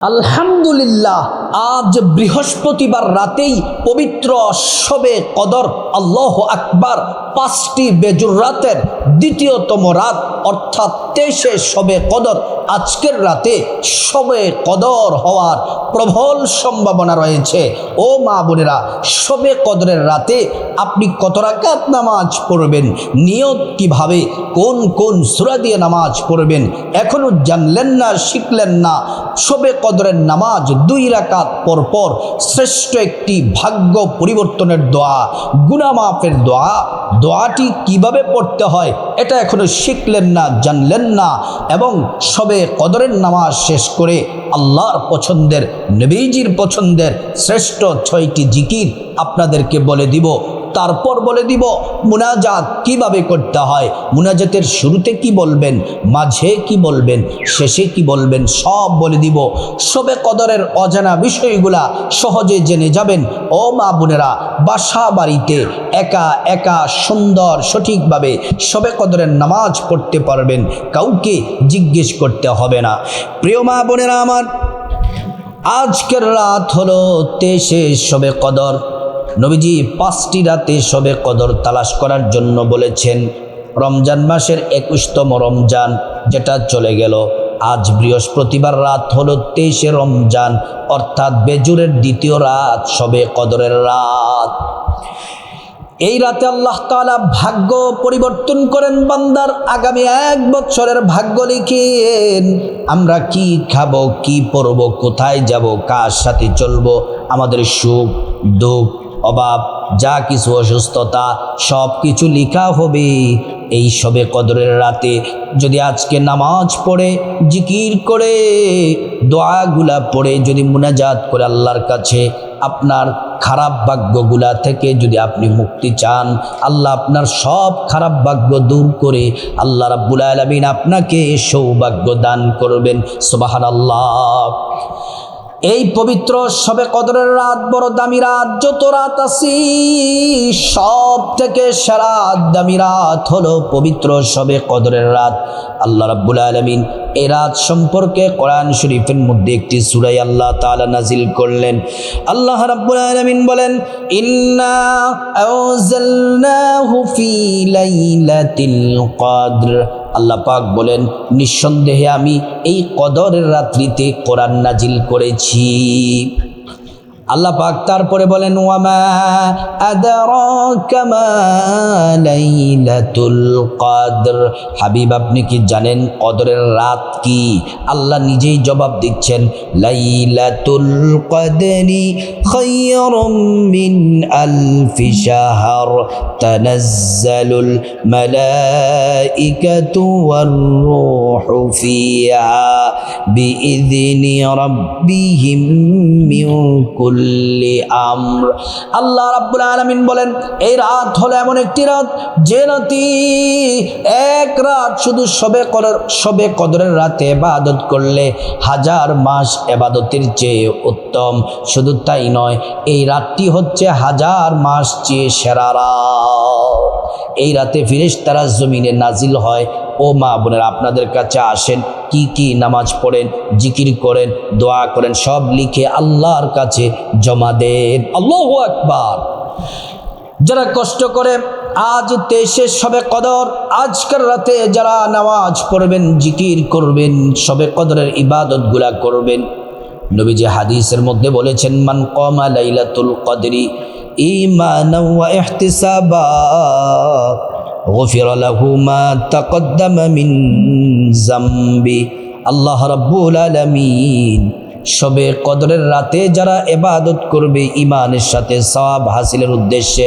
আলহামদুলিল্লাহ, আজ বৃহস্পতিবার রাতেই পবিত্র শবে কদর, আল্লাহু আকবার, 5টি বেজুর রাতের দ্বিতীয়তম রাত অর্থাৎ 23শে শবে কদর। আজকের রাতে শবে কদর হওয়ার প্রবল সম্ভাবনা রয়েছে। ও মা বোনেরা, শবে কদরের রাতে আপনি কত রাকাত নামাজ পড়বেন, নিয়ত কিভাবে, কোন কোন সূরা দিয়ে নামাজ পড়বেন এখনো জানলেন না, শিখলেন না। শবে কদরের নামাজ 2 রাকাত পরপর শ্রেষ্ঠ একটি ভাগ্য পরিবর্তনের দোয়া, গুনাহ মাফের দোয়া। দোয়াটি কিভাবে পড়তে হয় এটা এখনো শিখলেন না, জানলেন না। এবং শবে কদরের নামাজ শেষ করে আল্লাহর পছন্দের, নবীজির পছন্দের শ্রেষ্ঠ 6টি জিকির আপনাদেরকে বলে দিব। তারপর বলে দিব মুনাজাত কিভাবে করতে হয়, মুনাজাতের শুরুতে কি বলবেন, মাঝে কি বলবেন, শেষে কি বলবেন, সব বলে দিব। শবে কদরের অজানা বিষয়গুলা সহজে জেনে যাবেন। ও মা বোনেরা, বাসা বাড়িতে একা একা সুন্দর সঠিকভাবে শবে কদরের নামাজ পড়তে পারবেন, কাউকে জিজ্ঞেস করতে হবে না। প্রিয় মা বোনেরা আমার, আজকের রাত হলো 23শে শবে কদর। নবীজি 5টি রাতে শবে কদর তালাশ করার জন্য বলেছেন। রমজান মাসের 21তম রমজান যেটা চলে গেল, আজ বৃহস্পতিবার রাত হলো 23শে রমজান অর্থাৎ বেজুরের দ্বিতীয় রাত, শবে কদরের রাত। এই রাতে আল্লাহ তাআলা ভাগ্য পরিবর্তন করেন বান্দার, আগামী 1 বছরের ভাগ্য লিখেন। আমরা কি খাবো, কি পরবো, কোথায় যাব, কার সাথে চলবো, আমাদের সুখ দুঃখ অভাব যা কিছু অসুস্থতা সব কিছু লেখা হবে এই শবে কদরের রাতে। যদি আজকে নামাজ পড়ে, জিকির করে, দোয়াগুলা পড়ে, যদি মুনাজাত করে আল্লাহর কাছে আপনার খারাপ ভাগ্যগুলা থেকে যদি আপনি মুক্তি চান, আল্লাহ আপনার সব খারাপ ভাগ্য দূর করে আল্লাহ রাব্বুল আলামিন আপনাকে সৌভাগ্য দান করবেন। সুবহানাল্লাহ। এই পবিত্র শবে কদরের রাত বড় দামি রাত। যত রাত আছে সব থেকে সেরা দামি রাত হলো পবিত্র শবে কদরের রাত। আল্লাহ রাব্বুল আলামিন এই রাত সম্পর্কে কোরআন শরীফের মধ্যে একটি সূরা আল্লাহ তাআলা নাজিল করলেন। আল্লাহ রাব্বুল আলামিন বলেন, ইন্না আনজালনাহু ফি লাইলাতিল কদর। আল্লাহ পাক বলেন, নিঃসন্দেহে আমি এই কদরের রাত্রিতে কোরআন নাজিল করেছি। আল্লাহ পাক তারপরে বলেন, ওয়ামা আদরাকা মা লাইলাতুল কদর। হাবিব, আপনি কি জানেন কদরের রাত কি? আল্লাহ নিজেই জবাব দিচ্ছেন, লাইলাতুল কদরি খায়রুম মিন আলফি শাহর তানাজ্জালুল মালাইকাতু ওয়ার রূহু ফিহা বিইذনি রাব্বিহিম মিন কুল্লি আমর। আল্লাহ রাব্বুল আলামিন বলেন, এই রাত হলো এমন একটি রাত যে রাতে এক রাত শুধু শবে কদরের রাতে ইবাদত করলে 1000 মাস ইবাদতের চেয়ে উত্তম। শুধু তাই নয়, এই রাতটি হচ্ছে 1000 মাস চেয়ে সেরা রাত। এই রাতে ফেরেশতারা জমিনে নাজিল হয়। ও মা বোনেরা, আপনাদের কাছে আসেন, কি কি নামাজ পড়েন, জিকির করেন, দোয়া করেন, সব লিখে আল্লাহর কাছে জমা দেন। আল্লাহু আকবার। যারা কষ্ট করে আজ 23শে শবে কদর, আজকের রাতে যারা নামাজ পড়বেন, জিকির করবেন, শবে কদরের ইবাদতগুলা করবেন, নবীজি হাদিসের মধ্যে বলেছেন, মান কামা লাইলাতুল কদরি ঈমানান ওয়া ইহতিসাবা গুফিরা লাহু মা তাকদ্দামা মিন যামবি। আল্লাহ রাব্বুল আলামিন শবে কদরের রাতে যারা ইবাদত করবে ঈমানের সাথে সওয়াব হাসিলের উদ্দেশ্যে,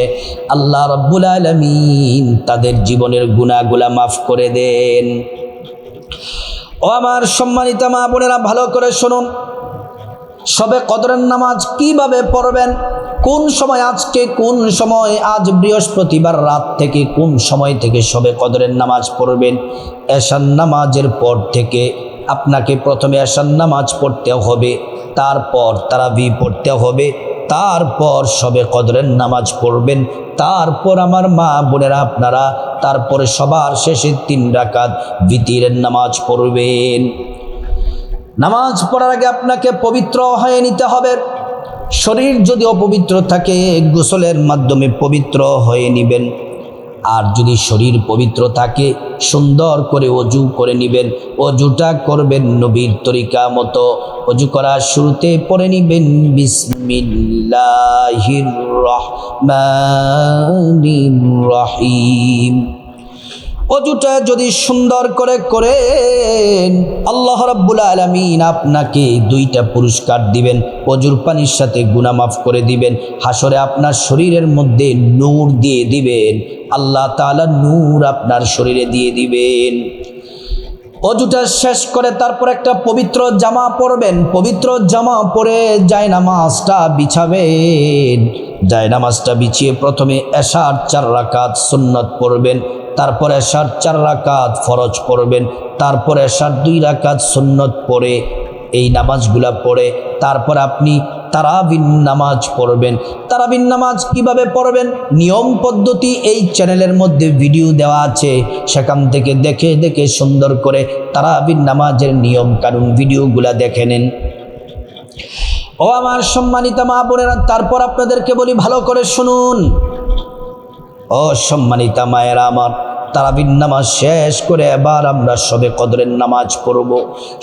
আল্লাহ রাব্বুল আলামিন তাদের জীবনের গুনাহগুলা মাফ করে দেন। ও আমার সম্মানিত মা বোনেরা, ভালো করে শুনুন, শবে কদরের নামাজ কিভাবে পড়বেন, কোন সময়, আজকে কোন সময়, আজ বৃহস্পতিবার রাত থেকে কোন সময় থেকে শবে কদরের নামাজ পড়বেন। এশার নামাজের পর থেকে আপনাকে প্রথমে এশার নামাজ পড়তে হবে, তারপর তারাবি পড়তে হবে, তারপর শবে কদরের নামাজ পড়বেন, তারপর আমার মা বোনেরা আপনারা তারপরে সবার শেষে 3 রাকাত বিতিরের নামাজ পড়বেন। নামাজ পড়ার আগে আপনাকে পবিত্র হয়ে নিতে হবে। শরীর যদি অপবিত্র থাকে গোসলের মাধ্যমে পবিত্র হয়ে নেবেন। আর যদি শরীর পবিত্র থাকে সুন্দর করে অজু করে নেবেন। অজুটা করবেন নবীর তরিকা মতো। অজু করার শুরুতে পড়ে নেবেন বিসমিল্লাহির রহমানির রহিম। অজুটা যদি সুন্দর করে করেন আল্লাহ রাব্বুল আলামিন আপনাকে 2টা পুরস্কার দিবেন। অজুর পানির সাথে গুনাহ মাফ করে দিবেন। হাসরে আপনার শরীরের মধ্যে নূর দিয়ে দিবেন। আল্লাহ তাআলা নূর আপনার শরীরে দিয়ে দিবেন। অজুটা শেষ করে তারপর একটা পবিত্র জামা পরবেন। পবিত্র জামা পরে জায়নামাজটা বিছাবেন। জায়নামাজটা বিছিয়ে প্রথমে এশার 4 রাকাত সুন্নত পড়বেন, তারপর এশার 4 রাকাত ফরজ পড়বেন, তারপর এশার 2 রাকাত সুন্নত পড়ে এই নামাজগুলা পড়ে তারপর আপনি তারাবির নামাজ পড়বেন। তারাবির নামাজ কিভাবে পড়বেন নিয়ম পদ্ধতি এই চ্যানেলের মধ্যে ভিডিও দেওয়া আছে, সেখান থেকে দেখে দেখে সুন্দর করে তারাবির নামাজের নিয়ম কানুন ভিডিওগুলা দেখে নেন। ও আমার সম্মানিত মা বোনেরা, তারপর আপনাদেরকে বলি ভালো করে শুনুন। ও সম্মানিতা মায়েরা আমার, তারাবির নামাজ শেষ করে এবার আমরা শবে কদরের নামাজ পড়ব।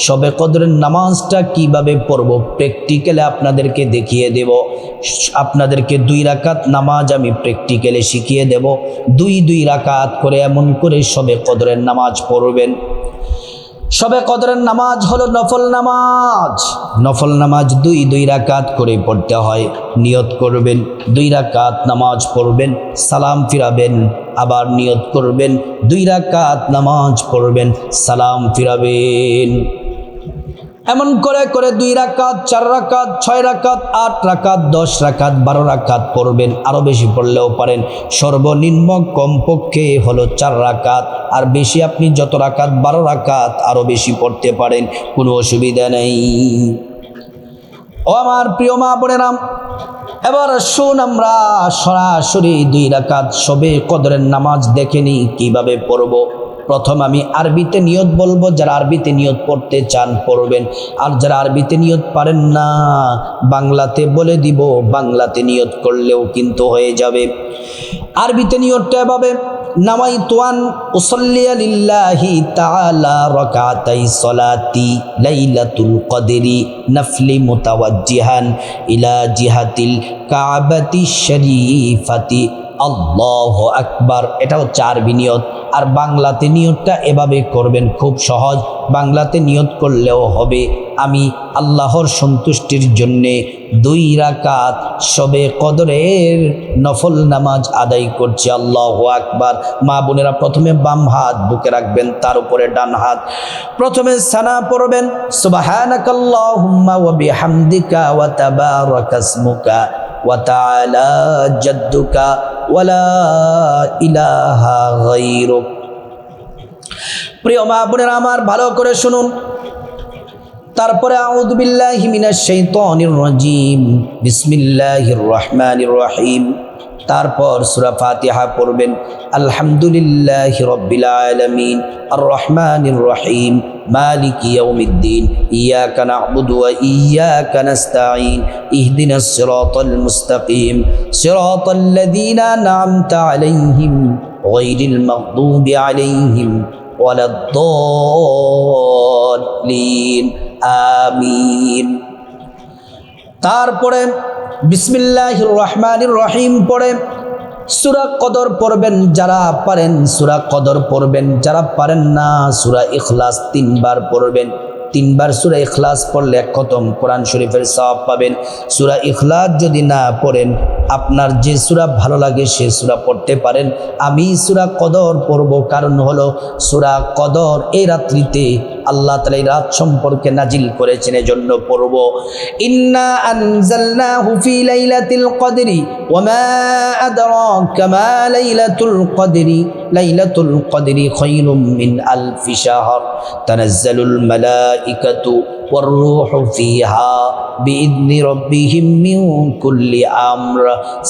শবে কদরের নামাজটা কিভাবে পড়ব প্র্যাকটিক্যালে আপনাদেরকে দেখিয়ে দেব। আপনাদেরকে 2 রাকাত নামাজ আমি প্র্যাকটিক্যালে শিখিয়ে দেব। 2 রাকাত করে এমন করে শবে কদরের নামাজ পড়বেন। শবে কদরের নামাজ হলো নফল নামাজ। নফল নামাজ 2 রাকাত করে পড়তে হয়। নিয়ত করবেন 2 রাকাত নামাজ পড়বেন, সালাম ফিরাবেন, আবার নিয়ত করবেন 2 রাকাত নামাজ পড়বেন, সালাম ফিরাবেন। এমন করে করে 2 রাকাত, 4 রাকাত, 6 রাকাত, 8 রাকাত, 10 রাকাত, 12 রাকাত পড়বেন। আরও বেশি পড়লেও পারেন। সর্বনিম্ন কমপক্ষে হলো 4 রাকাত, আর বেশি আপনি যত রাকাত 12 রাকাত আরও বেশি পড়তে পারেন, কোনো অসুবিধা নেই। ও আমার প্রিয় মা বোনেরা, এবার শুন আমরা সরাসরি 2 রাকাত শবে কদরের নামাজ দেখে নিই কীভাবে পড়ব। প্রথম আমি আরবিতে নিয়ত বলবো, যারা আরবিতে নিয়ত পড়তে চান পড়বেন, আর যারা আরবিতে নিয়ত পারেন না বাংলাতে বলে দিব, বাংলাতে নিয়ত করলেও কিন্তু হয়ে যাবে। আরবিতে নিয়তটা এভাবে: নাওয়াইতু আন উসাল্লিয়া লিল্লাহি তাআলা রাকাতাই সলাতি লাইলাতুল কদরি নাফলি মুতাওয়াজ্জিহান ইলা জিহাতিল কাবাতি শরীফাতি আল্লাহু আকবার। এটা হচ্ছে আরবি নিয়ত। আর বাংলাতে নিয়তটা এভাবে করবেন, খুব সহজ। বাংলাতে নিয়ত করলেও হবে, আমি আল্লাহর সন্তুষ্টির জন্যে 2 রাকাত শবে কদরের নফল নামাজ আদায় করছি, আল্লাহু আকবার। মা বোনেরা প্রথমে বাম হাত বুকে রাখবেন, তার উপরে ডান হাত। প্রথমে সানা পড়বেন, সুবহানাকাল্লাহুম্মা ওয়া বিহামদিকা ওয়া তাবারাকাসমুকা ওয়া তাআলা জাদ্দুকা ওয়া লা ইলাহা গায়রুক। প্রিয় মা বোনেরা আমার, ভালো করে শুনুন। তারপরে আউযু বিল্লাহি মিনাশ শাইতানির রাজিম, বিসমিল্লাহির রহমানির রহিম। তারপর সূরা ফাতিহা পড়বেন। আলহামদুলিল্লাহি রাব্বিল আলামিন আর রহমানির রহিম মালিকি ইয়াউমিদ্দিন ইয়াকা না'বুদু ওয়া ইয়াকা নাস্তাঈন ইহদিনাস সিরাতাল মুস্তাকিম সিরাতাল লাযীনা আন'আমতা আলাইহিম গায়রিল মাগদুবি আলাইহিম ওয়ালাদ-দাল্লিন আমিন। তারপরে বিসমিল্লাহির রহমানির রহিম পড়ে সূরা কদর পড়বেন। যারা পারেন সূরা কদর পড়বেন, যারা পারেন না সূরা ইখলাস 3 বার পড়বেন। 3 বার সূরা ইখলাস পড়লে 1 খতম কোরআন শরীফের সওয়াব পাবেন। সূরা ইখলাস যদি না পড়েন, আপনার যে সূরা ভালো লাগে সে সূরা পড়তে পারেন। আমি সূরা কদর পড়ব, কারণ হলো সূরা কদর এই রাত্রিতে আল্লাহ তাআলা এই রাত সম্পর্কে নাজিল করেছেন, এজন্য পড়ব। ইন্না আনজালনাহু ফি লাইলাতিল কদরি ওয়া মা আদরাকা মা লাইলাতুল কদরি লাইলাতুল কদরি খায়রুম মিন আলফি শাহর তানাজ্জালুল মালাইকাতু ওয়ার রূহু ফিহা বিইذনি রাব্বিহিম মিন কুল্লি আমর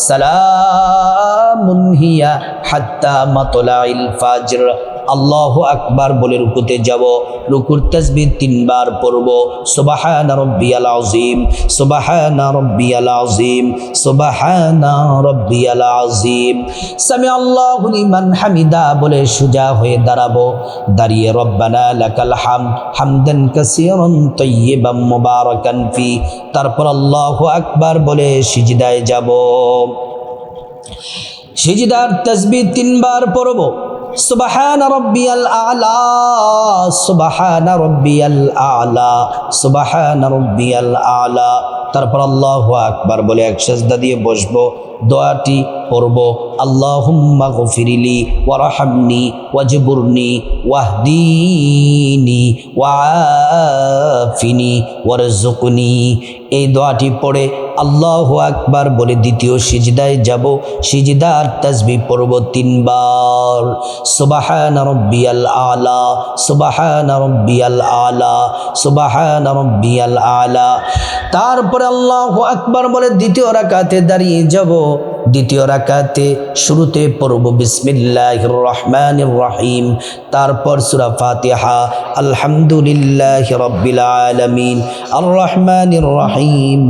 সালামুন হিয়া হাত্তা মাতলাইল ফাজর আল্লাহু আকবার বলে রুকুতে যাব। রুকুর তাসবিহ 3 বার পড়ব। সুবহানা রাব্বিয়াল আযীম, সুবহানা রাব্বিয়াল আযীম, সুবহানা রাব্বিয়াল আযীম। সামি আল্লাহু লিমান হামিদা বলে সোজা হয়ে দাঁড়াবো। দাঁড়িয়ে রব্বানা লাকাল হামদ হামদান কাসীরান তাইয়্যিবান মুবারাকান ফি। তারপর আল্লাহু আকবার বলে সিজদায় যাব। সিজদার তাসবিহ 3 বার পড়ব। সুবহান রাব্বিয়াল আ'লা, সুবহান রাব্বিয়াল আ'লা, সুবহান রাব্বিয়াল আ'লা। তারপর আল্লাহু আকবার বলে এক সিজদা দিয়ে বসবো। দোয়াটি পড়ব, আল্লাহুম্মা গফিরলি ওয়ারহামনি ওয়াজবুরনি ওয়াহদিনি ওয়াআফিনি ওয়ারযুকনি। এই দোয়াটি পড়ে আল্লাহু আকবার বলে দ্বিতীয় সিজদায় যাব। সিজদার তাসবিহ পড়ব 3 বার। সুবহানা রাব্বিয়াল আ'লা, সুবহানা রাব্বিয়াল আ'লা, সুবহানা রাব্বিয়াল আ'লা। তারপরে আল্লাহু আকবার বলে দ্বিতীয় রাকাতে দাঁড়িয়ে যাব। দ্বিতীয় রাকাতে শুরুতে পড়ব বিসমিল্লাহির রহমানির রহিম, তারপর সূরা ফাতিহা, আলহামদুলিল্লাহি রাব্বিল আলামিন, আর রহমানির রহিম,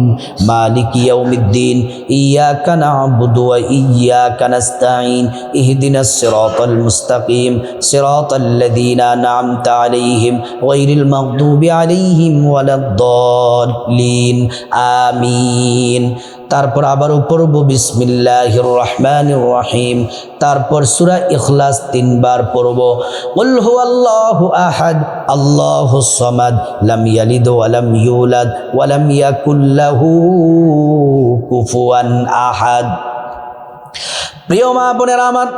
মালিকি ইয়াউমিদ্দিন, ইয়াকা না'বুদু ওয়া ইয়াকা নাস্তাঈন, ইহদিনাস সিরাতাল মুস্তাকিম, সিরাতাল্লাযীনা আন'আমতা আলাইহিম গায়রিল মাগদুবি আলাইহিম ওয়ালাদ-দাল্লিন, আমিন। তারপর আবারও পড়ব বিসমিল্লাহির রহমানির রহিম, তারপর সূরা ইখলাস 3 বার পড়ব। কুল হুয়াল্লাহু আহাদ আল্লাহুস সামাদ লাম ইয়ালিদ ওয়া লাম ইউলাদ ওয়া লাম ইয়াকুল লাহু কুফুয়ান আহাদ। প্রিয় মা বোনেরা আমার,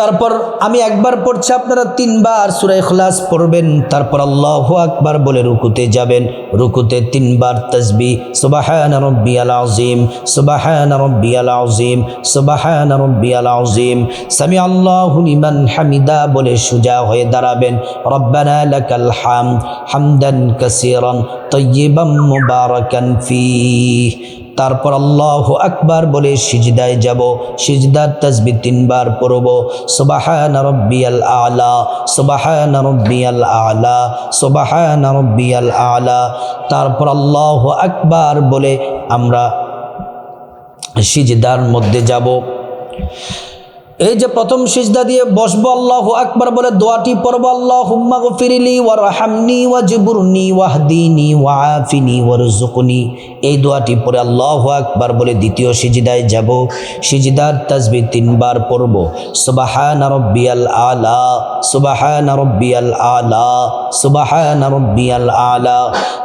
তারপর আমি একবার পড়ছি, আপনারা 3 বার সূরা ইখলাস পড়বেন। তারপর আল্লাহু আকবার বলে রুকুতে যাবেন। রুকুতে 3 বার তাসবিহ, সুবহানা রাব্বিয়াল আযীম, সুবহানা রাব্বিয়াল আযীম, সুবহানা রাব্বিয়াল আযীম, সামি আল্লাহু লিমান হামিদা বলে সোজা হয়ে দাঁড়াবেন। রব্বানা লাকাল হামদ হামদান কাসীরান তাইয়্যিবান মুবারাকান ফীহ। তারপর আল্লাহু আকবার বলে সিজদায় যাব। সিজদার তাসবিহ 3 বার পড়ব। সুবহানা রাব্বিয়াল আ'লা, সুবহানা রাব্বিয়াল আ'লা, সুবহানা রাব্বিয়াল আ'লা। তারপর আল্লাহু আকবার বলে আমরা সিজদার মধ্যে যাব। এই যে প্রথম সিজদা দিয়ে বসবো, আল্লাহু আকবার বলে দোয়াটি পড়ব, আল্লাহুম্মা গফিরলি ওয়ারহামনি ওয়াজবুরনি ওয়াহদিনি ওয়াআফিনি ওয়ারযুকনি। এই দোয়াটি পড়ে আল্লাহু আকবার বলে দ্বিতীয় সিজদায় যাব। সিজদার তাসবিহ 3 বার পড়ব। সুবহানা রাব্বিয়াল আ'লা, সুবহানা রাব্বিয়াল আ'লা, সুবহানা রাব্বিয়াল আ'লা।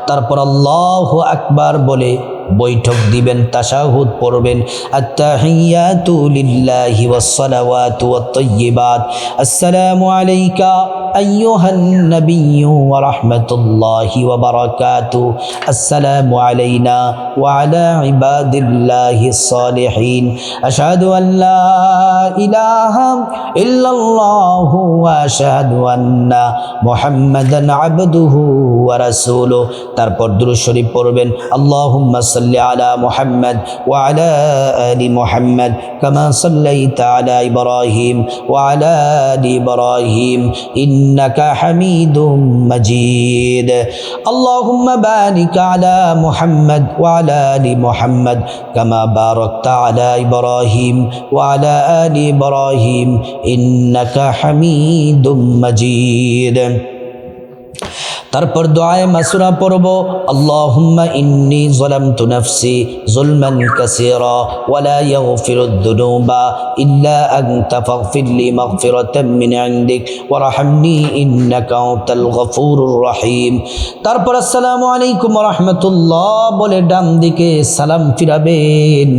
তারপর আল্লাহু আকবার বলে বৈঠক দিবেন, তাশাহুদ পড়বেন, আত্তাহিয়াতু লিল্লাহি ওয়াস সালাওয়াতু ওয়াত তাইয়্যিবাত, আসসালামু আলাইকা আইয়ুহান নাবিয়্যু ওয়া রাহমাতুল্লাহি ওয়া বারাকাতুহু, আসসালামু আলাইনা ওয়া আলা ইবাদিল্লাহিস সালিহিন, আশহাদু আন লা ইলাহা ইল্লাল্লাহু ওয়া আশহাদু আন্না মুহাম্মাদান আবদুহু ওয়া রাসূলুহু। তারপর দুরূদ শরীফ পড়বেন, আল্লাহুম্মা সাল্লি আলা মুহাম্মাদ ওয়া আলা আলি মুহাম্মাদ কামা সাল্লাইতা আলা ইব্রাহিম ওয়া আলা আলি ইব্রাহিম ইন্নাকা হামিদুম মাজিদ। আল্লাহুম্মা বারিক আলা মুহাম্মাদ ওয়া আলা আলি মুহাম্মাদ কামা বারাকতা আলা ইব্রাহিম ওয়া আলা আলি ইব্রাহিম ইন্নাকা হামিদুম মাজিদ। তারপর দোয়ায়ে মাসুরা পড়ব, আল্লাহুম্মা ইন্নী যালামতু নাফসি যুলমান কাসীরা ওয়া লা ইয়াগফিরুদ যুনুবা ইল্লা আনতা ফাগফিরলি মাগফিরাতাম মিন ইনদিক ওয়ারহামনি ইন্নাকা আনতাল গফুরুর রহিম। তারপর আসসালামু আলাইকুম ওয়া রাহমাতুল্লাহ বলে ডান দিকে সালাম ফিরাবেন।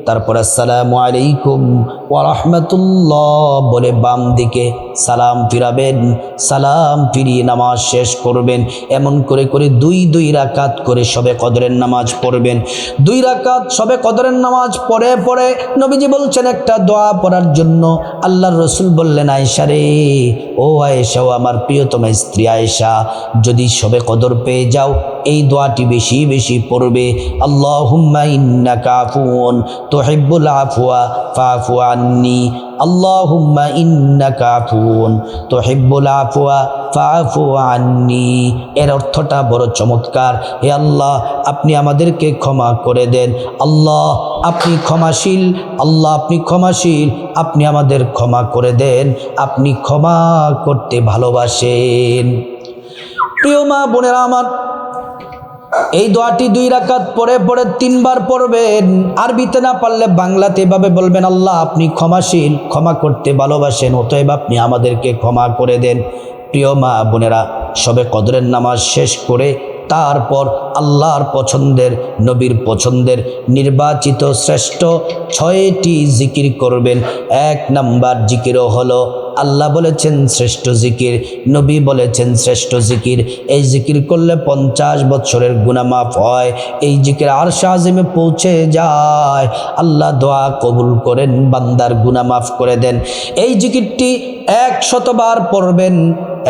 তারপর আসসালামু আলাইকুম ওয়া রাহমাতুল্লাহ বলে বাম দিকে সালাম ফিরাবেন। সালাম ফিরিয়ে নামাজ শেষ করবেন। এমন করে করে 2 রাকাত করে শবে কদরের নামাজ পড়বেন। 2 রাকাত শবে কদরের নামাজ পড়ে পড়ে নবীজি বলছেন একটা দোয়া পড়ার জন্য। আল্লাহর রসুল বললেন, আয়েশা রে, ও আয়েশা, ও আমার প্রিয়তমা স্ত্রী আয়েশা, যদি শবে কদর পেয়ে যাও এই দোয়াটি বেশি বেশি পড়বে। আল্লাহুম্মা ইন্নাকা আফুউন তুহিব্বুল আফওয়া ফাআফু আন্নি, আল্লাহুম্মা ইন্নাকা আফুউন তুহিব্বুল আফওয়া ফাআফু আন্নি। এর অর্থটা বড় চমৎকার। হে আল্লাহ, আপনি আমাদেরকে ক্ষমা করে দেন। আল্লাহ আপনি ক্ষমাশীল, আল্লাহ আপনি ক্ষমাশীল, আপনি আমাদের ক্ষমা করে দেন, আপনি ক্ষমা করতে ভালোবাসেন। প্রিয় মা বোনেরা আমার, এই দোয়াটি 2 রাকাত পরে পরে 3 বার পড়বেন। আরবিতে না পারলে বাংলাতে এভাবে বলবেন, আল্লাহ আপনি ক্ষমাশীল, ক্ষমা করতে ভালোবাসেন, অতএব আপনি আমাদেরকে ক্ষমা করে দেন। প্রিয় মা বোনেরা, সবে কদরের নামাজ শেষ করে তারপর আল্লাহর পছন্দের, নবীর পছন্দের নির্বাচিত শ্রেষ্ঠ 6টি জিকির করবেন। 1 নাম্বার জিকিরও হলো, আল্লাহ বলেছেন শ্রেষ্ঠ জিকির, নবী বলেছেন শ্রেষ্ঠ জিকির। এই জিকির করলে 50 বছরের গুনাহ মাফ হয়। এই জিকির আরশ আজিমে পৌঁছে যায়, আল্লাহ দোয়া কবুল করেন, বান্দার গুনাহ মাফ করে দেন। এই জিকিরটি 100 বার পড়বেন,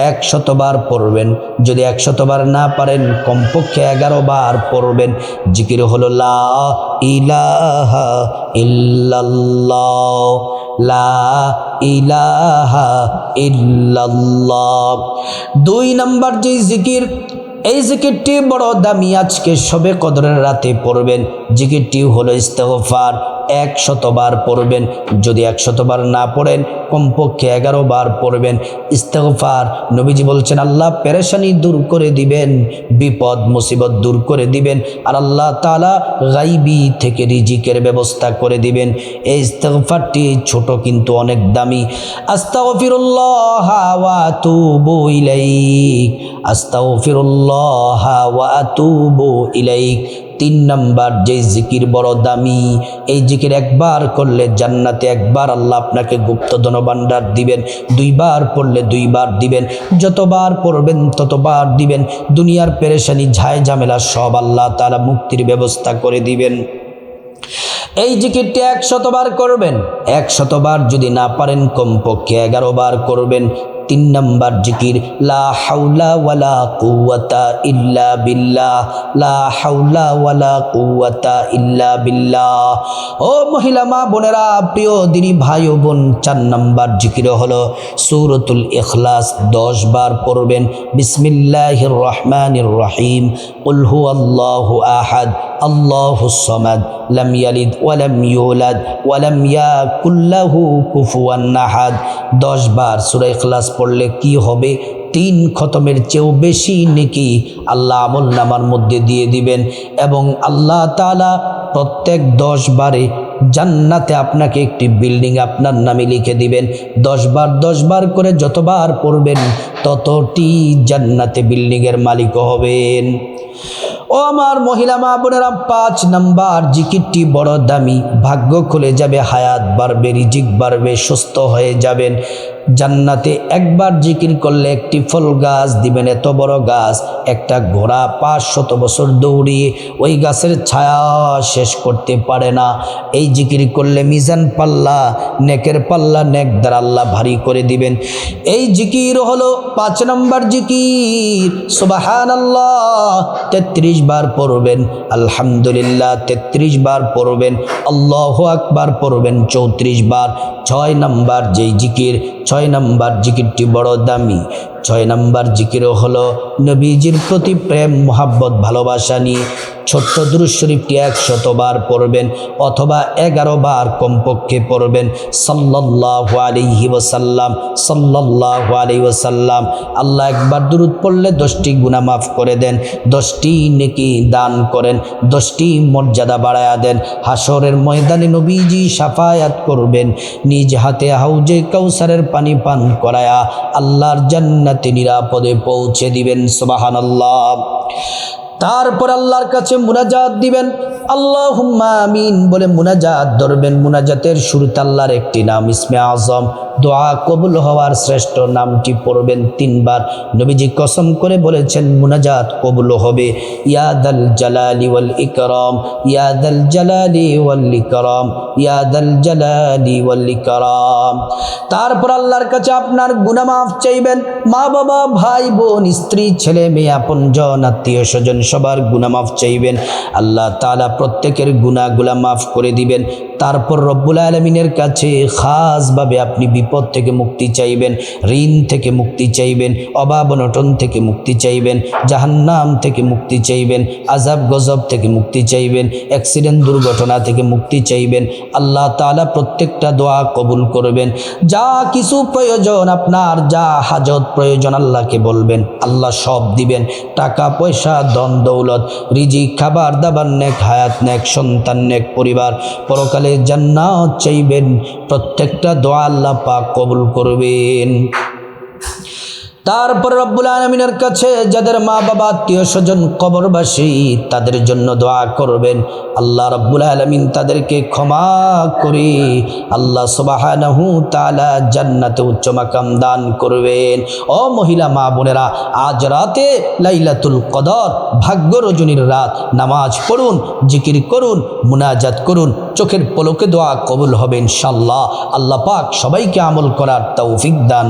100 বার পড়বেন। যদি 100 বার না পারেন কমপক্ষে 11 বার পড়বেন। জিকির হলো লা ইলাহা ইল্লাল্লাহ, লা ইলাহা ইল্লাল্লাহ। 2 নাম্বার যে জিকির, এই জিকিরটি বড় দামি, আজকে সবে কদরের রাতে পড়বেন। জিকিরটি হলো ইস্তেগফার, 100 বার পড়বেন। যদি 100 বার না পড়েন কমপক্ষে 11 বার পড়বেন। ইস্তেগফার, নবীজি বলছেন আল্লাহ পেরেশানি দূর করে দিবেন, বিপদ মুসিবত দূর করে দিবেন, আর আল্লাহ তাআলা গাইবি থেকে রিজিকের ব্যবস্থা করে দিবেন। এই ইস্তেগফারটি ছোট কিন্তু অনেক দামি। আস্তাগফিরুল্লাহ ওয়া আতুবু ইলাইক, আস্তাগফিরুল্লাহ ওয়া আতুবু ইলাইক। 3 নাম্বার যে জিকির বড় দামি, এই জিকির 1 বার করলে জান্নাতে 1 বার আল্লাহ আপনাকে গুপ্ত ধনভাণ্ডার দিবেন, 2 বার পড়লে 2 বার দিবেন, যতবার পড়বেন ততবার দিবেন। দুনিয়ার পেরেশানি ঝায় ঝামেলা সব আল্লাহ তাআলা মুক্তির ব্যবস্থা করে দিবেন। এই জিকিরটি 100 বার করবেন। 100 বার যদি না পারেন কমপক্ষে 11 বার করবেন। 3 নাম্বার জিকির, লা হাওলা ওয়ালা কুওয়াতা ইল্লা বিল্লাহ, লা হাওলা ওয়ালা কুওয়াতা ইল্লা বিল্লাহ। ও মহিলা মা বোনেরা, প্রিয় দিনী ভাই ও বোন, 4 নাম্বার জিকির হলো সূরাতুল ইখলাস 10 বার পড়বেন। বিসমিল্লাহির রহমানির রহিম, কুল হুয়াল্লাহু আহাদ আল্লাহুস সামাদ লাম ইয়ালিদ ওয়া লাম ইউলাদ ওয়া লাম ইয়াকুল লাহু কুফুয়ান আহাদ। 10 বার সূরা ইখলাস পড়লে কি হবে? 3 খতমের চেয়েও বেশি নেকি আল্লাহ আমলনামার মধ্যে দিয়ে দিবেন, এবং আল্লাহ তাআলা প্রত্যেক 10 বারে জান্নাতে আপনাকে একটি বিল্ডিং আপনার নামে লিখে দিবেন। 10 বার 10 বার করে যতবার পড়বেন ততটি জান্নাতে বিল্ডিংয়ের মালিক হবেন। ও আমার মহিলা মা বোনেরা, 5 নাম্বার জিকিরটি বড় দামি। ভাগ্য খুলে যাবে, হায়াত বাড়বে, রিজিক বাড়বে, সুস্থ হয়ে যাবেন। জান্নাতে 1 বার জিকির করলে একটি ফল গাছ দিবেন, এত বড় গাছ, একটা ঘোড়া 500 বছর দৌড়িয়ে ওই গাছের ছায়া শেষ করতে পারে না। এই জিকির করলে মিজান পাল্লা, নেকের পাল্লা নেক দ্বারা আল্লাহ ভারী করে দিবেন। এই জিকির হলো 5 নাম্বার জিকির, সুবহানাল্লাহ 33 বার পড়বেন, আলহামদুলিল্লাহ 33 বার পড়বেন, আল্লাহু আকবার পড়বেন 34 বার। 6 নাম্বার যেই জিকির, 6 নাম্বার জিকিরটি বড় দামি। 6 নাম্বার জিকিরও হলো নবীজির প্রতি প্রেম, মোহাব্বত, ভালোবাসা নিয়ে ছোট্ট দুরূদ শরীফটি 100 বার পড়বেন, অথবা 11 বার কমপক্ষে পড়বেন। সাল্লাল্লাহু আলাইহি ওয়াসাল্লাম, সাল্লাল্লাহু আলাইহি ওয়াসাল্লাম। আল্লাহ একবার দুরূদ পড়লে 10টি গুনাহ মাফ করে দেন, 10টি নেকি দান করেন, 10টি মর্যাদা বাড়ায়া দেন। হাসরের ময়দানে নবীজি শাফায়াত করবেন, নিজ হাতে হাউজে কাউসারের পানি পান করায়া আল্লাহর জান্নাতে নিরাপদে পৌঁছে দিবেন। সুবহানাল্লাহ। তারপর আল্লাহর কাছে মুনাজাত দিবেন, আল্লাহুম্মা আমিন বলে মুনাজাত ধরবেন। মুনাজাতের শুরুতে আল্লাহর একটি নাম ইসমে আজম দোয়া কবুল হওয়ার শ্রেষ্ঠ নামটি পড়বেন 3 বার। নবীজি কসম করে বলেছেন মুনাজাত কবুল হবে। ইয়া দাল জালালি ওয়াল ইকরাম, ইয়া দাল জালালি ওয়াল ইকরাম, ইয়া দাল জালালি ওয়াল ইকরাম। তারপর আল্লাহর কাছে আপনার গুনাহ মাফ চাইবেন। মা বাবা, ভাই বোন, স্ত্রী, ছেলে মেয়ে, আপনজন, আত্মীয় স্বজন সবার গুনাহ মাফ চাইবেন। আল্লাহ তাআলা প্রত্যেকের গুনাহগুলা মাফ করে দিবেন। তারপর রব্বুল আলামিনের কাছে খাসভাবে আপনি বিপদ থেকে মুক্তি চাইবেন, ঋণ থেকে মুক্তি চাইবেন, অভাব অনটন থেকে মুক্তি চাইবেন, জাহান্নাম থেকে মুক্তি চাইবেন, আযাব গজব থেকে মুক্তি চাইবেন, অ্যাক্সিডেন্ট দুর্ঘটনা থেকে মুক্তি চাইবেন। আল্লাহ তাআলা প্রত্যেকটা দোয়া কবুল করবেন। যা কিছু প্রয়োজন আপনার, যা হাজত প্রয়োজন আল্লাহকে বলবেন, আল্লাহ সব দিবেন। টাকা পয়সা, ধন দৌলত, রিজিক, খাবার দাবার নেক, হায়াত নেক, সন্তান নেক, পরিবার, পরকালে জান্নাত চাইবেন। প্রত্যেকটা দোয়া আল্লাহ পাক কবুল করবেন। তারপর রব্বুল আলামিনের কাছে যাদের মা বাবা, আত্মীয় স্বজন কবরবাসী, তাদের জন্য দোয়া করবেন। আল্লাহ রব্বুল আলামিন তাদেরকে ক্ষমা করে আল্লাহ সুবহানাহু তাআলা জান্নাতে উচ্চ মাকাম দান করবেন। ও মহিলা মা বোনেরা, আজ রাতে লাইলাতুল কদর, ভাগ্য রজনীর রাত, নামাজ পড়ুন, জিকির করুন, মুনাজাত করুন, চোখের পলকে দোয়া কবুল হবে ইনশাআল্লাহ। আল্লাহ পাক সবাইকে আমল করার তৌফিক দান